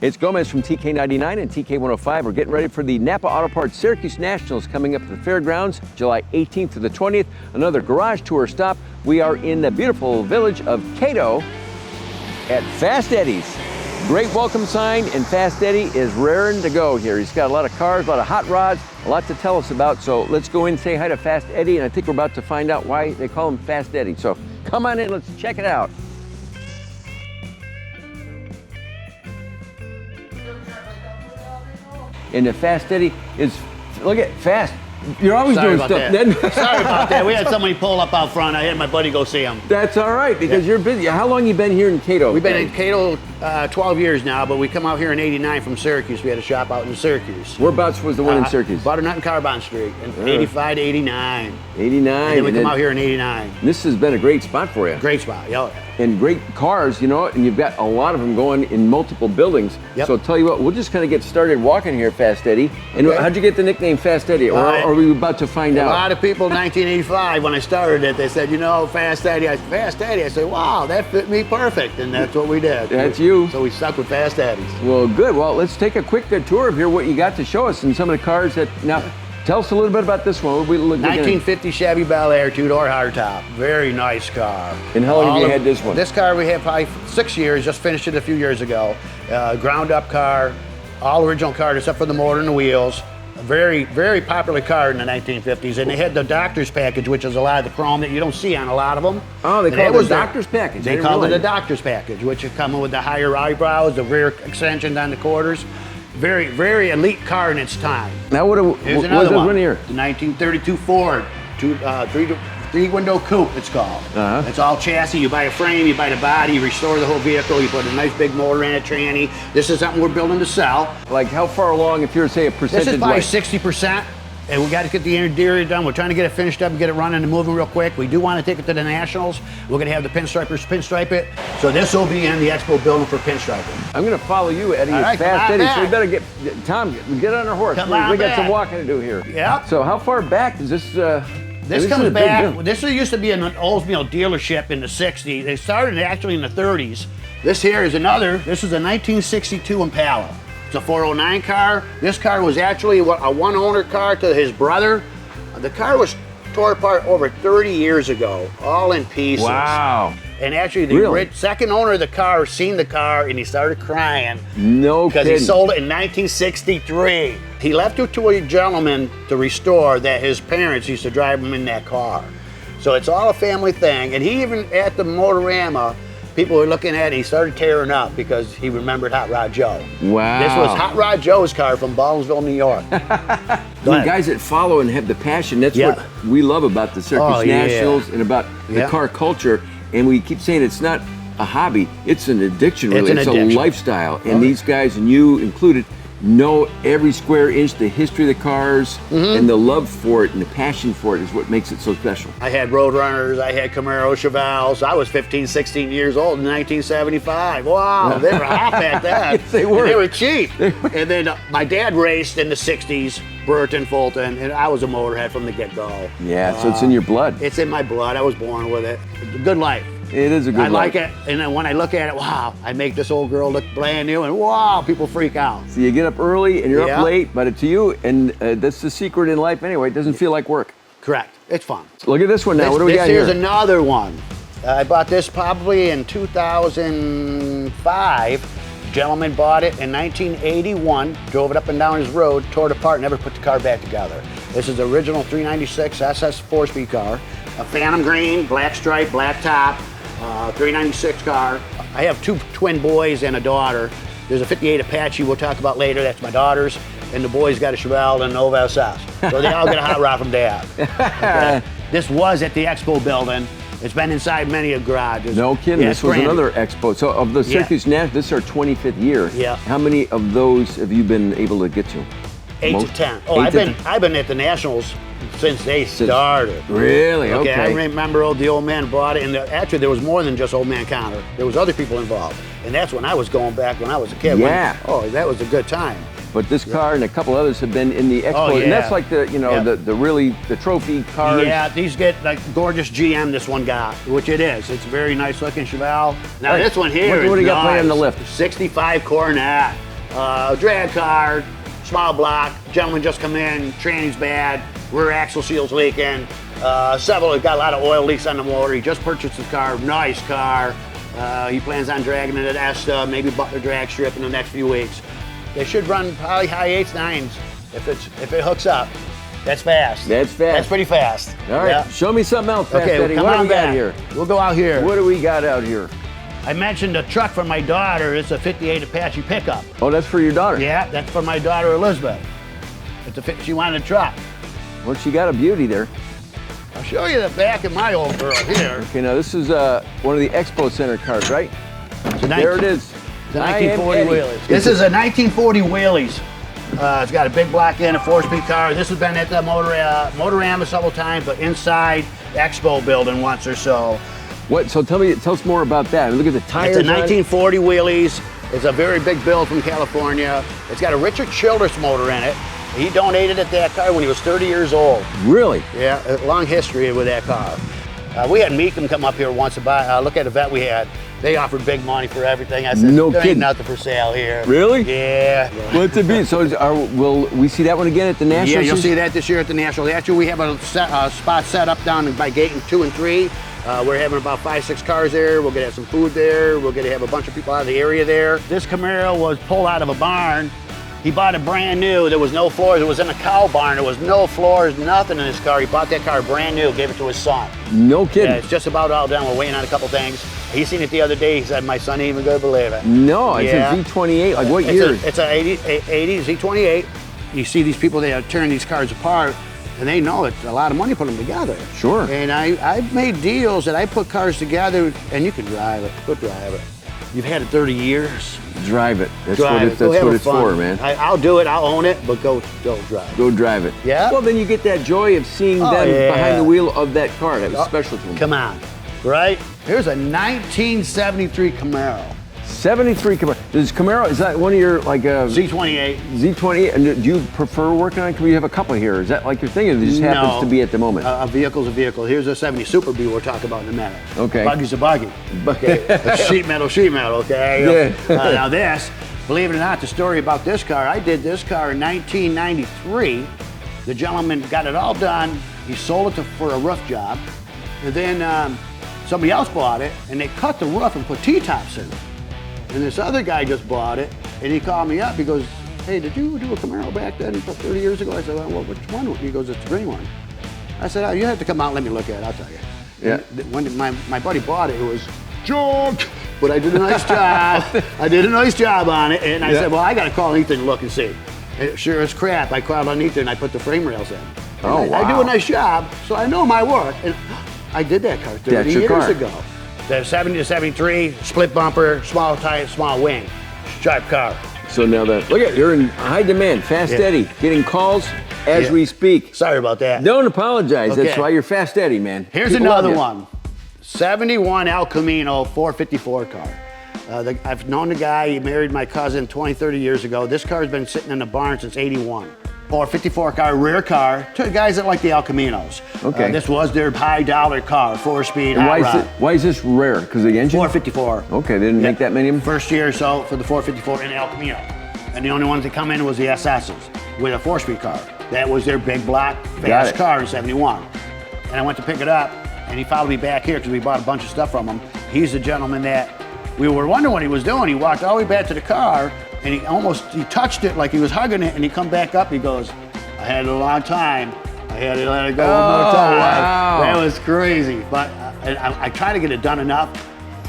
It's Gomez from TK99 and TK105. We're getting ready for the Napa Auto Parts Syracuse Nationals coming up at the fairgrounds, July 18th to the 20th. Another garage tour stop. We are in the beautiful village of Cato at Fast Eddie's. Great welcome sign, and Fast Eddie is raring to go here. He's got a lot of cars, a lot of hot rods, a lot to tell us about. So let's go in and say hi to Fast Eddie, and I think we're about to find out why they call him Fast Eddie. So come on in, let's check it out. And the Fast Eddie is, look at Fast. You're always doing stuff. Sorry about that. We had somebody pull up out front. I had my buddy go see him. That's all right, because you're busy. How long you been here in Cato? We've been in Cato 12 years now, but we come out here in '89 from Syracuse. We had a shop out in Syracuse. Whereabouts was the one in Syracuse? Butternut and Carbon Street, in 85 to 89. 89. And then we come out here in '89. This has been a great spot for you. Great spot, yeah. And great cars, you know, and you've got a lot of them going in multiple buildings. Yep. So I'll tell you what, we'll just kind of get started walking here, Fast Eddie. And Okay. how'd you get the nickname Fast Eddie? Or are we about to find out? A lot of people in 1985, when I started it, they said, you know, Fast Eddie. I said, wow, that fit me perfect. And that's what we did. That's you. So we stuck with Fast Eddies. Well, good. Well, let's take a quick tour of here, what you got to show us and some of the cars that, now, tell us a little bit about this one. What we look 1950 Chevy Bel Air, two-door hardtop. Very nice car. And how long have you had this one? This car we had probably 6 years, just finished it a few years ago. Ground up car, all original car except for the motor and the wheels. A very, very popular car in the 1950s. And they had the doctor's package, which is a lot of the chrome that you don't see on a lot of them. Oh, they call it the doctor's package. They called it the doctor's package, which is coming with the higher eyebrows, the rear extensions on the quarters. Very, very elite car in its time. Now, Here's another one here? The 1932 Ford, three-window coupe, it's called. It's all chassis. You buy a frame, you buy the body, you restore the whole vehicle, you put a nice big motor in it, tranny. This is something we're building to sell. Like how far along, if you're, say, a percentage? This is probably 60%. And we got to get the interior done. We're trying to get it finished up and get it running and moving real quick. We do want to take it to the Nationals. We're going to have the pinstripers pinstripe it. So this will be in the expo building for pinstriping. I'm going to follow you, Eddie. All right, it's Fast Eddie. back. So we better get, Tom, get on our horse. Come We on got some back. walking to do here. Yep. So how far back is this? This comes back. This used to be an Oldsmobile dealership in the 60s. They started actually in the 30s. This here is another. This is a 1962 Impala. It's a 409 car. This car was actually a one-owner car to his brother. The car was tore apart over 30 years ago, all in pieces. Wow. And actually, the second owner of the car seen the car and he started crying. No Because kidding. he sold it in 1963. He left it to a gentleman to restore that his parents used to drive him in that car. So it's all a family thing. And he even, at the Motorama, people were looking at it, he started tearing up because he remembered Hot Rod Joe. Wow. This was Hot Rod Joe's car from Baldwinsville, New York. The guys that follow and have the passion, that's what we love about the Syracuse Nationals and about the car culture. And we keep saying it's not a hobby, it's an addiction, really. It's a lifestyle. And these guys, and you included, know every square inch, the history of the cars, and the love for it and the passion for it is what makes it so special. I had Roadrunners, I had Camaro Chevals. I was 15, 16 years old in 1975. Wow, they were hot back then. Yes, they were. And they were cheap. And then my dad raced in the 60s, Burton, Fulton, and I was a motorhead from the get-go. Yeah, so it's in your blood. It's in my blood. I was born with it. It's a good life. It is a good life. I like it, and then when I look at it, wow, I make this old girl look brand new, and wow, people freak out. So you get up early and you're up late, but it's you, and that's the secret in life anyway. It doesn't feel like work. Correct. It's fun. So look at this one now. What do we got here? Here's another one. I bought this probably in 2005. Gentleman bought it in 1981, drove it up and down his road, tore it apart, never put the car back together. This is the original 396 SS 4-speed car. A Phantom green, black stripe, black top, 396 car. I have two twin boys and a daughter. There's a 58 Apache we'll talk about later, that's my daughter's. And the boys got a Chevelle and an Nova SS. So they all get a hot rod from Dad. Okay. This was at the Expo building. It's been inside many a garage. No kidding, this was another expo. So of the Syracuse Nationals, this is our 25th year. Yeah. How many of those have you been able to get to? 8 to 10. Oh, I've been at the Nationals since they started. Really? Okay. I remember the old man bought it, and actually there was more than just old man Connor. There was other people involved. And that's when I was going back when I was a kid. Yeah. That was a good time. But this car and a couple others have been in the expo, and that's like the, the trophy cars. Yeah, these get like gorgeous GM. This one got, which it is. It's a very nice looking Chevelle. Now this one here, what do you got playing on the lift? 65 Coronet. Drag car, small block, gentleman just come in, tranny's bad, rear axle seal's leaking, several, got a lot of oil leaks on the motor. He just purchased his car, nice car. He plans on dragging it at ESTA, maybe Butler drag strip in the next few weeks. They should run probably high 8s, 9s if it hooks up. That's fast. That's fast. That's pretty fast. All right, yeah. Show me something else, Fast Okay, Eddie. come What do on we got back. here? We'll go out here. What do we got out here? I mentioned a truck for my daughter. It's a 58 Apache pickup. Oh, that's for your daughter? Yeah, that's for my daughter Elizabeth. She wanted a truck. Well, she got a beauty there. I'll show you the back of my old girl here. Okay, now this is one of the Expo Center cars, right? There it is. It's a 1940 Wheelies. This is a 1940 Wheelies. It's got a big block end, a 4-speed car. This has been at the Motorama several times, but inside the Expo building once or so. What? So tell us more about that. Look at the tires. It's a 1940 Wheelies. It's a very big build from California. It's got a Richard Childress motor in it. He donated it that car when he was 30 years old. Really? Yeah, a long history with that car. We had Meekum come up here once to buy, look at a vet we had. They offered big money for everything. I said, no there kidding. ain't nothing for sale here. Really? Yeah. What's it be? So will we see that one again at the National? Yeah, you'll see that this year at the National. Actually, we have a spot set up down by gate 2 and 3. We're having about 5, 6 cars there. We're gonna have some food there. We're gonna have a bunch of people out of the area there. This Camaro was pulled out of a barn. He bought it brand new. There was no floors. It was in a cow barn. There was no floors, nothing in his car. He bought that car brand new, gave it to his son. No kidding. Yeah, it's just about all done. We're waiting on a couple things. He seen it the other day. He said, my son ain't even gonna believe it. No, it's Yeah. a Z28. Like what year? It's a 80 Z28. You see these people, they are tearing these cars apart, and they know it's a lot of money to put them together. Sure. And I've made deals that I put cars together, and you can drive it. Go drive it. You've had it 30 years. Drive it. That's Drive what it. it's, Go that's have what a it's fun. for, man. I'll do it. I'll own it, but go drive it. Go drive it. Yeah? Well, then you get that joy of seeing them yeah. behind the wheel of that car. That was special to them. Come on, right? Here's a 1973 Camaro. 73 Camaro. Is Camaro, is that one of your like Z28. Z28? And do you prefer working on? Can we have a couple here? Is that like your thing, or it just happens to be at the moment? A vehicle's a vehicle. Here's a 70 Super B we'll talk about in a minute. Okay. Buggy's a buggy. Okay. A sheet metal, okay? Yeah. Now this, believe it or not, the story about this car, I did this car in 1993. The gentleman got it all done. He sold it for a roof job. And then somebody else bought it, and they cut the roof and put T-tops in it. And this other guy just bought it, and he called me up. He goes, hey, did you do a Camaro back then 30 years ago? I said, well, which one? He goes, it's the green one. I said, oh, you have to come out and let me look at it, I'll tell you. Yeah. And when my buddy bought it, it was junk, but I did a nice job. I did a nice job on it, and I said, well, I got to call Ethan and look and see. And sure as crap, I called on Ethan and I put the frame rails in. Oh, wow. I do a nice job, so I know my work. And I did that car 30 years ago. The 70 to 73, split bumper, small tire, small wing, sharp car. So now that, look at, you're in high demand. Fast Eddie, getting calls as we speak. Sorry about that. Don't apologize. Okay. That's why you're Fast Eddie, man. Here's People another love you. one. 71 El Camino 454 car. I've known the guy, he married my cousin 20, 30 years ago. This car's been sitting in the barn since 81. 454 car, rear car, to guys that like the El Caminos. Okay. This was their high dollar car, 4-speed. And why is this rare? Because of the engine? 454. Okay, they didn't make that many of them? First year or so for the 454 in El Camino. And the only ones that come in was the SS's with a 4-speed car. That was their big block, fast car in 71. And I went to pick it up, and he followed me back here because we bought a bunch of stuff from him. He's the gentleman that we were wondering what he was doing. He walked all the way back to the car, and he touched it like he was hugging it, and he come back up, he goes, I had it a long time. I had to let it go one more time. Wow. That was crazy. But I try to get it done enough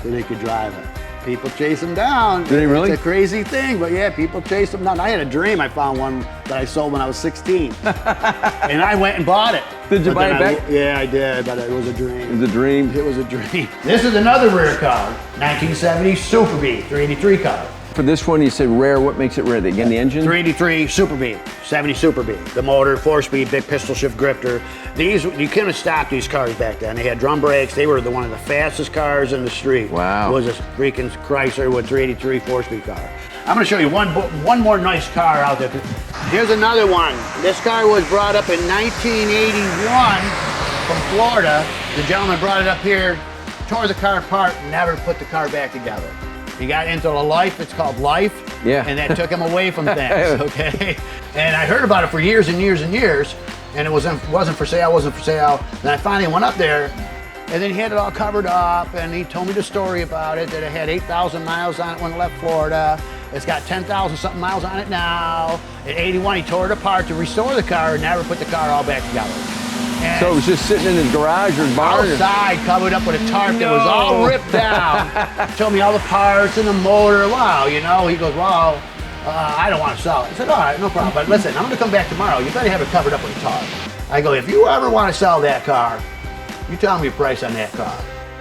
so they could drive it. People chase them down. Did they really? It's a crazy thing, but yeah, people chase them down. I had a dream. I found one that I sold when I was 16. And I went and bought it. Did you buy it back? Yeah, I did, but it was a dream. It was a dream. It was a dream. This is another rear car, 1970 Super B, 383 car. For this one, you said rare. What makes it rare? Again, the engine? 383 Super B, 70 Super B. The motor, 4-speed, big pistol shift grifter. These, you couldn't stop these cars back then. They had drum brakes. They were one of the fastest cars in the street. Wow. It was a freaking Chrysler with 383 4-speed car. I'm gonna show you one more nice car out there. Here's another one. This car was brought up in 1981 from Florida. The gentleman brought it up here, tore the car apart, and never put the car back together. He got into the Life, it's called Life, Yeah. And that took him away from things, okay? And I heard about it for years and years and years, and it wasn't for sale. Then I finally went up there, and then he had it all covered up, and he told me the story about it, that it had 8,000 miles on it when it left Florida. It's got 10,000 something miles on it now. In 81, he tore it apart to restore the car and never put the car all back together. And So it was just sitting in his garage or barn? outside, covered up with a tarp that was all ripped down. Showed me all the parts and the motor. Wow, you know, he goes, wow, I don't want to sell it. I said, all right, no problem. But listen, I'm going to come back tomorrow. You better have it covered up with a tarp. I go, if you ever want to sell that car, you tell me a price on that car.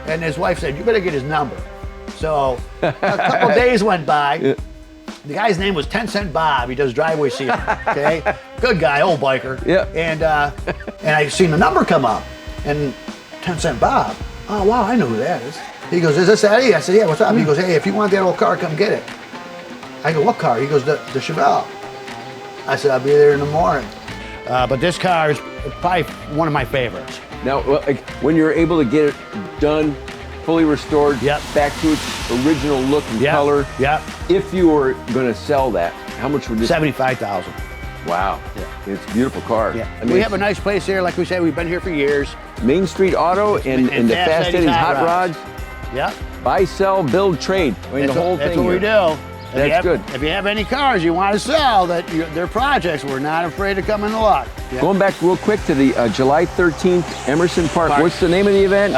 And his wife said, you better get his number. So a couple days went by. Yeah. The guy's name was 10 Cent Bob. He does driveway seating, okay? Good guy, old biker. Yeah. And I seen the number come up, and 10 Cent Bob. Oh, wow, I know who that is. He goes, is this Eddie? I said, yeah, what's up? He goes, hey, if you want that old car, come get it. I go, what car? He goes, the Chevelle. I said, I'll be there in the morning. But this car is probably one of my favorites. Now, like, when you're able to get it done, fully restored, Yep. back to its original look and Yep. color, Yep. if you were going to sell that, how much would this? 75,000. Wow. Yeah. It's a beautiful car. Yeah. I mean, We have a nice place here. Like we said, we've been here for years. Main Street Auto and the Fast Eddie's Hot Rods. Yep. Buy, sell, build, trade. I mean, the whole That's thing. what we here. do. That's good. If you have any cars you want to sell that they're projects, we're not afraid to come in the lot. Yeah. Going back real quick to the July 13th, Emerson Park. What's the name of the event?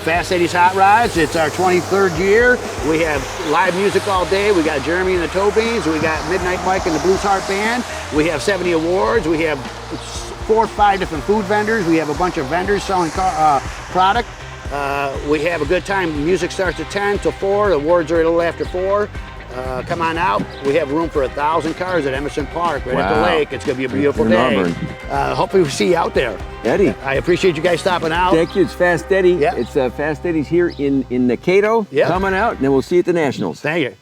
Fast Eddie's Hot Rods. It's our 23rd year. We have live music all day. We got Jeremy and the Toe Beans. We got Midnight Mike and the Blues Heart Band. We have 70 awards. We have 4 or 5 different food vendors. We have a bunch of vendors selling product. We have a good time. Music starts at 10 till 4. The awards are a little after 4. Come on out. We have room for 1,000 cars at Emerson Park, right at the Wow. lake. It's going to be a beautiful In day. Auburn. Hopefully we see you out there. Eddie. I appreciate you guys stopping out. Thank you. It's Fast Eddie. Yeah. It's Fast Eddie's here in the Cato. Yeah. Coming out, and then we'll see you at the Nationals. Thank you.